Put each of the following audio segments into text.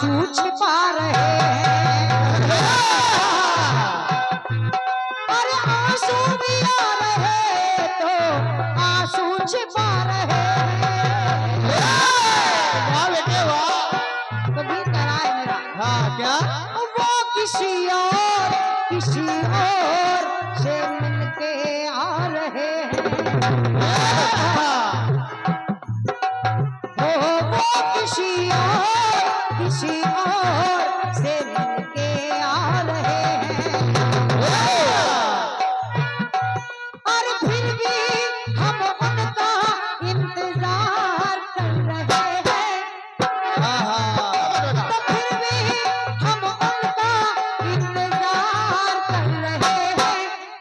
आंसू छिपा रहे हैं। अरे आंसू भी आ रहे तो आंसू छिपा रहे हैं। वाह बेटे वाह। तो गीत कह रहा है मेरा। हाँ क्या? वो किसी और से मिलके आ रहे हैं। वो किसी और से मिलके आ रहे हैं। और फिर भी हम उनका इंतजार कर रहे हैं। तो फिर भी हम उनका इंतजार कर रहे हैं।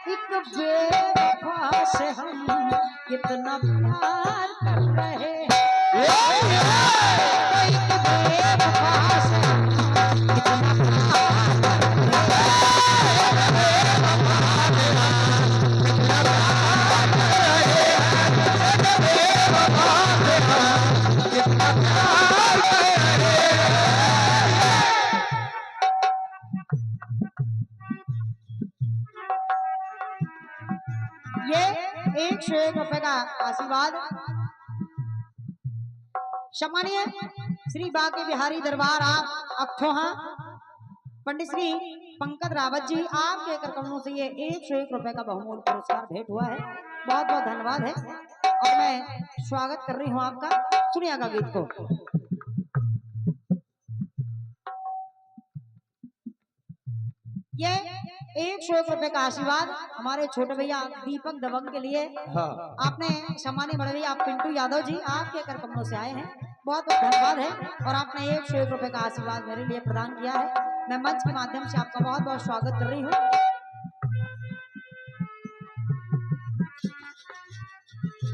एक बेवफा से हम कितना प्यार कर रहे हैं। तो एक बेवफा से हम कितना प्यार कर रहे हैं। ये 101 रुपए का आशीर्वाद सम्मानीय श्री बांके बिहारी दरबार आप अखोहा पंडित श्री पंकज रावत जी आपके करकमों से ये 101 रुपए का बहुमूल्य पुरस्कार भेंट हुआ है। बहुत बहुत धन्यवाद है और मैं स्वागत कर रही हूँ आपका। सुनिएगा गीत को। ये 101 रुपए का आशीर्वाद हमारे छोटे भैया दीपक दबंग के लिए आपने सम्मानीय बड़े भैया पिंटू यादव जी आपके करकमों से आए हैं। बहुत बहुत धन्यवाद है और आपने 101 रुपए का आशीर्वाद मेरे लिए प्रदान किया है। मैं मंच के माध्यम से आपका बहुत बहुत स्वागत कर रही हूँ।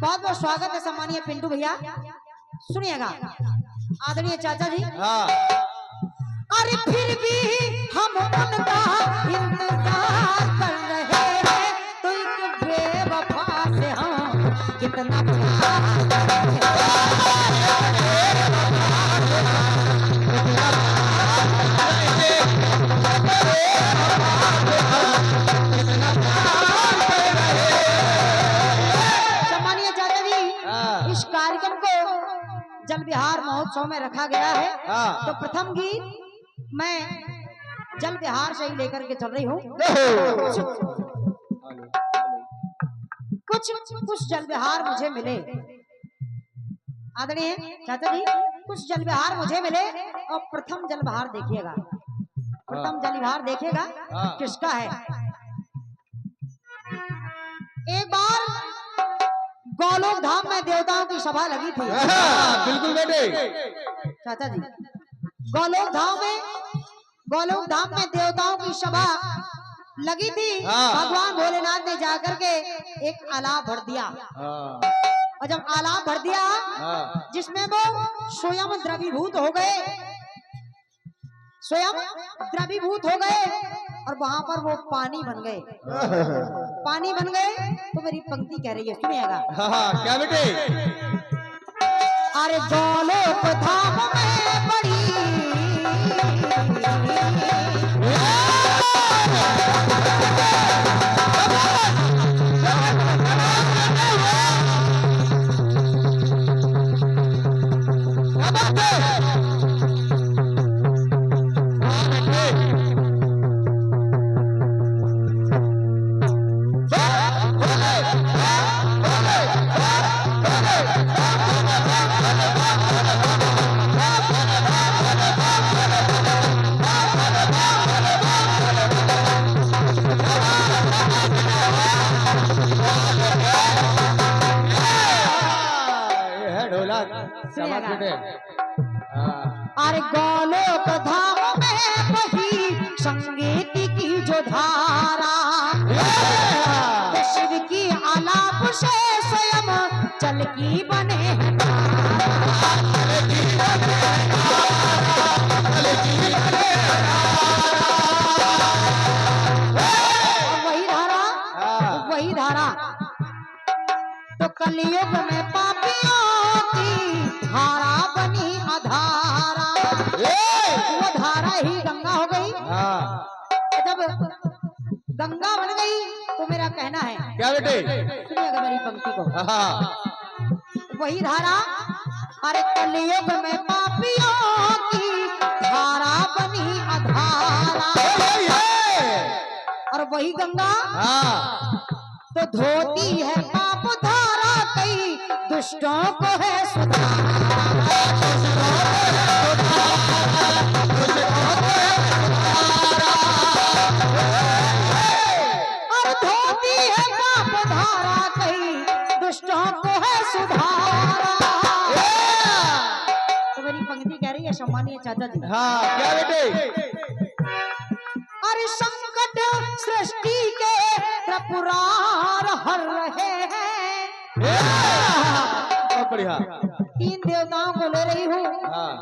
बहुत बहुत स्वागत है सम्मानीय पिंटू भैया। सुनिएगा आदरणीय चाचा जी। अरे फिर भी हम उनका इंतजार कर रहे हैं। तो एक बेवफा से हम कितना प्यार कर रहे हैं। सम्मानीय चाचा जी, इस कार्यक्रम को जल विहार महोत्सव में रखा गया है। तो प्रथम गीत मैं जल विहार से ही लेकर के चल रही हूँ। कुछ जल विहार मुझे मिले आदरणीय चाचा जी, कुछ जल विहार मुझे मिले और प्रथम जल विहार देखिएगा। प्रथम जल विहार देखिएगा किसका है। एक बार गोलोक धाम में देवताओं की सभा लगी थी। बिल्कुल बेटे चाचा जी, गोलोक धाम में देवताओं की सभा लगी थी। भगवान भोलेनाथ ने जाकर के एक आलाप भर दिया और जब आलाप भर दिया जिसमें वो स्वयं द्रवीभूत हो गए, और वहां पर वो पानी बन गए। तो मेरी पंक्ति कह रही है, सुनिएगा। क्या बेटे? अरे गोलोक धाम में बड़ी अरे गोलोक धाम में बही संगीत की जो धारा, शिव की आलाप से स्वयं चल की बने वही धारा तो कलयुग में पापियों की धारा बनी अधारा। गंगा बन गई तो मेरा कहना है, क्या बेटे? सुनिएगा मेरी पंक्ति को। हाँ वही धारा, अरे कलयुग में पापियों की धारा बनी अधारा, और वही गंगा हाँ तो धोती है पाप धारा, कई दुष्टों को है सुधारा। और धोती है पाप धारा, कई दुष्टों को है सुधारा। तो मेरी पंक्ति कह रही है सम्मानीय चाचा जी, हाँ क्या बेटे? अरे संकट सृष्टि के त्रिपुरार हर रहे हैं। बहुत बढ़िया। 3 देवताओं को ले रही हूँ, हाँ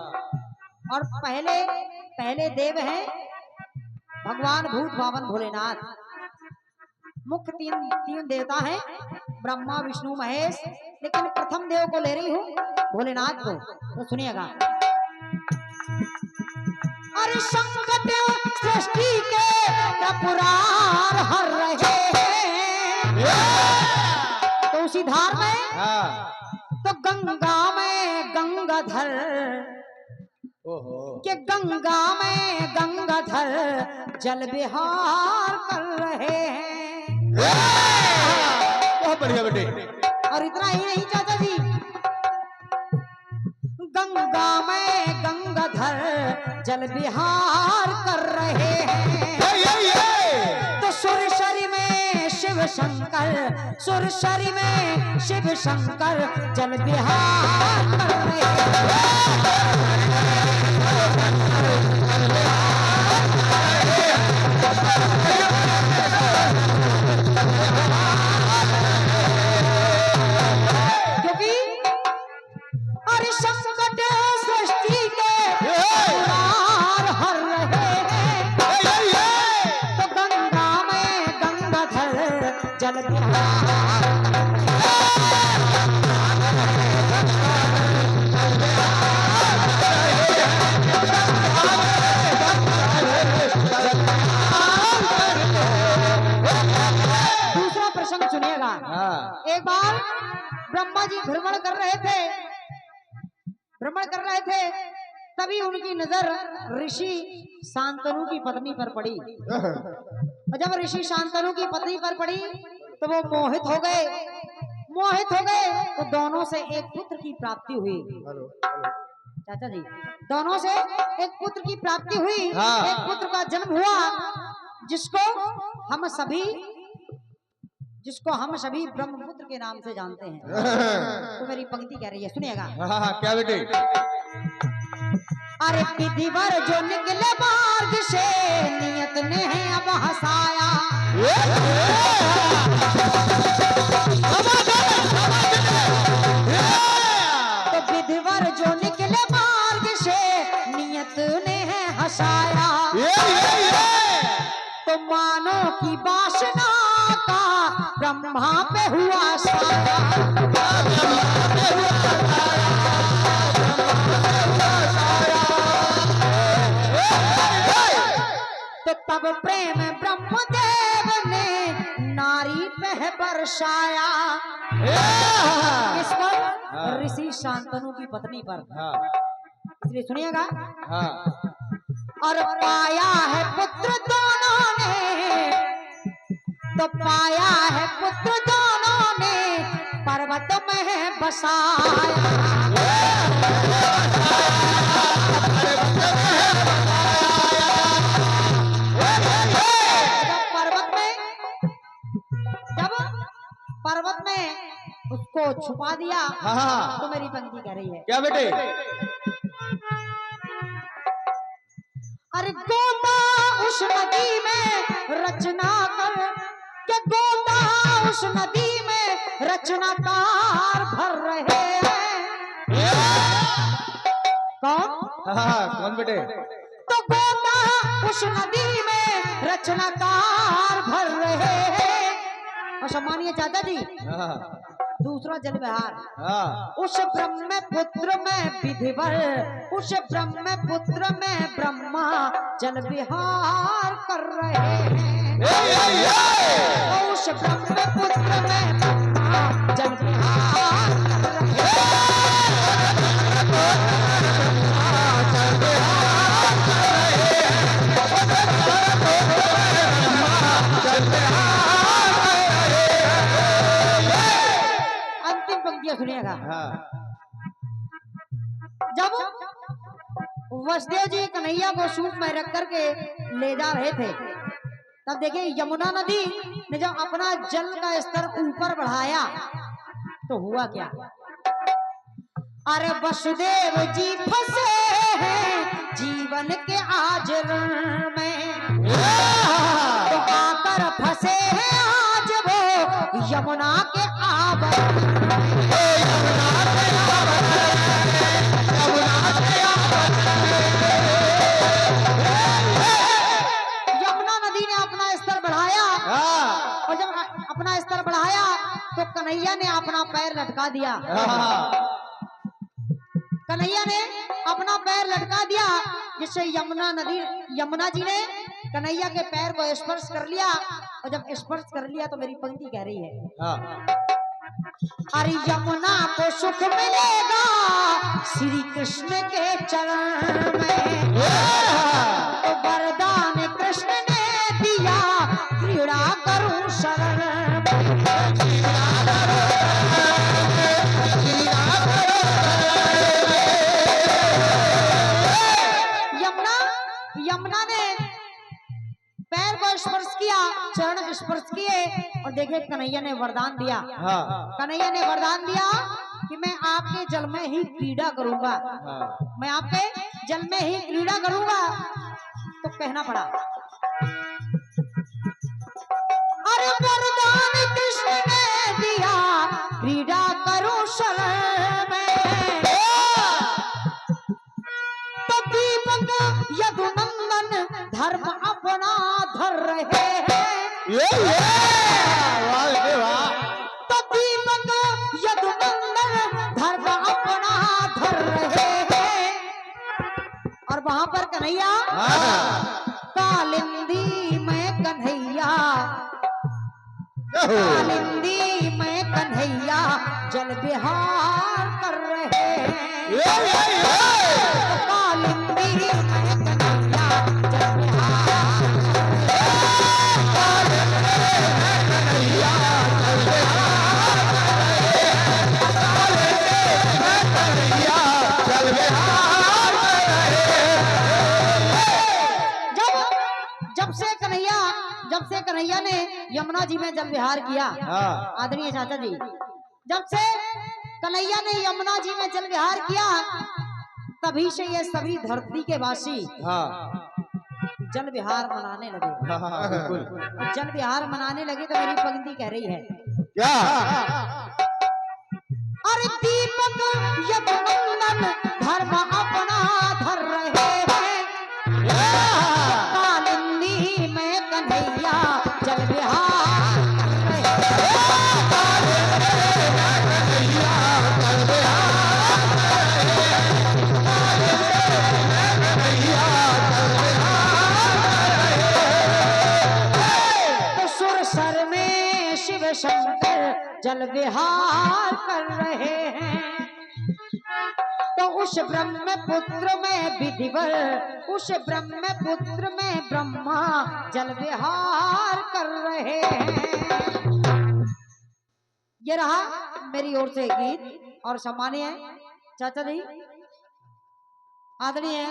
और पहले देव हैं भगवान भूत बावन भोलेनाथ। मुख्य तीन देवता हैं ब्रह्मा विष्णु महेश, लेकिन प्रथम देव को ले रही हूँ भोलेनाथ को। तो सुनिएगा, अरे संकट सृष्टि के त्रिपुरार हर रहे हैं। तो उसी धार में हाँ तो गंगा में गंगाधर, ओहो के गंगा में गंगाधर जल विहार कर रहे हैं। बहुत बढ़िया बेटे। और इतना ही नहीं चाचा जी, गंगा में गंगाधर जल विहार कर रहे हैं। तो सुरसरी में शिव शंकर, सुरसरी में शिव शंकर जल विहार कर रहे हैं। क्योंकि अरे संकट सृष्टि के त्रिपुरार हर रहे हैं। तो गंगा में गंगाधर जल विहार। दूसरा प्रसंग सुनिएगा। हाँ एक बार ब्रह्मा जी भ्रमण कर रहे थे, तभी उनकी नजर ऋषि शांतनु की पत्नी पर पड़ी। और जब ऋषि शांतनु की पत्नी पर पड़ी तो वो मोहित हो गए। तो दोनों से एक पुत्र की प्राप्ति हुई। चाचा जी, दोनों से एक पुत्र की प्राप्ति हुई। हाँ। एक पुत्र का जन्म हुआ, जिसको हम सभी ब्रह्मपुत्र के नाम से जानते हैं। तो मेरी पंक्ति कह रही है, सुनिएगा। हाँ क्या बेटे? अरे विधिवर जो निकले मार्ग से, नियत ने है अब हंसाया। तो विधिवर जो निकले मार्ग से, नियत ने है हंसाया। तो मानो की वासना का ब्रह्मा पे हुआ साया। तो तब प्रेम ब्रह्मदेव ने नारी पे बरसाया। किस पर? ऋषि शांतनु की पत्नी पर। हाँ इसलिए सुनिएगा। हाँ और पाया है पुत्र दोनों ने, तो पाया है पुत्र दोनों ने पर्वत में बसाया। जब पर्वत में उसको छुपा दिया। हाँ। तो मेरी पंक्ति कह रही है, क्या बेटे? अरे गोता उस नदी में रचना कर, के गोता उस नदी में रचनाकार भर रहे हैं। कौन? हाँ कौन बेटे? तो गोता उस नदी में रचनाकार भर रहे हैं। और सम्मानीय चाचा जी, हाँ दूसरा जल विहार। हाँ उस ब्रह्मपुत्र में विधिवर, उस ब्रह्मपुत्र में ब्रह्मा जल विहार कर रहे हैं। तो उस ब्रह्म पुत्र में ब्रह्मा जल विहार कर रहे अंतिम पंक्तियां सुनिएगा। जब वसुदेव जी कन्हैया को सूप में रख करके ले जा रहे थे, तब देखिए यमुना नदी ने जब अपना जल का स्तर ऊपर बढ़ाया तो हुआ क्या? अरे वसुदेव जी फंसे हैं जीवन के आज रण में, तो आकर फंसे हैं आज वो यमुना के आवरण और जब अपना स्तर बढ़ाया तो कन्हैया ने अपना पैर लटका दिया। कन्हैया ने अपना पैर लटका दिया जिससे यमुना जी ने कन्हैया के पैर को स्पर्श कर लिया, और जब स्पर्श कर लिया तो मेरी पंक्ति कह रही है, अरे यमुना को सुख मिलेगा श्री कृष्ण के चरण में, तो वरदान कृष्ण ने दिया क्रीड़ा करूं शरण यमुना ने पैर को स्पर्श किया, चरण स्पर्श किए, और देखे कन्हैया ने वरदान दिया। कन्हैया ने वरदान दिया कि मैं आपके जल में ही क्रीड़ा करूंगा, मैं आपके जल में ही क्रीड़ा करूंगा। तो कहना पड़ा, अरे वरदान कृष्ण ने दिया क्रीड़ा करूं शरण में, तो दीपक यदुनंदन धर्म अपना धर रहे हैं, तो दीपक यदुनंदन धर्म अपना धर रहे हैं। और वहां पर कन्हैया कालिंदी में कन्हैया, कालिंदी में कन्हैया जल विहार कर रहे हैं, कालिंदी में कन्हैया जल विहार जब से कन्हैया ने यमुना जी में जल विहार किया, आदरणीय चाचा जी, जब से कन्हैया ने यमुना जी में जल विहार किया, तभी से ये सभी धरती के वासी जल विहार मनाने लगे। जल विहार मनाने लगे तो मेरी पंक्ति कह रही है, क्या? अरे दीपक यदुनंदन धर्म अपना धर रहे हैं, कालिंदी में कन्हैया जल विहार तो सुर सर में शिव शंकर जल विहार कर रहे हैं, तो उस ब्रह्म पुत्र में विधिवत, उस ब्रह्म पुत्र में ब्रह्मा जल विहार कर रहे हैं। ये रहा मेरी ओर से गीत, और सम्मानीय चाचा जी आदरणीय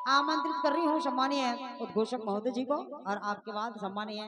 आमंत्रित कर रही हूँ सम्मानीय उद्घोषक महोदय जी को, और आपके बाद सम्मानीय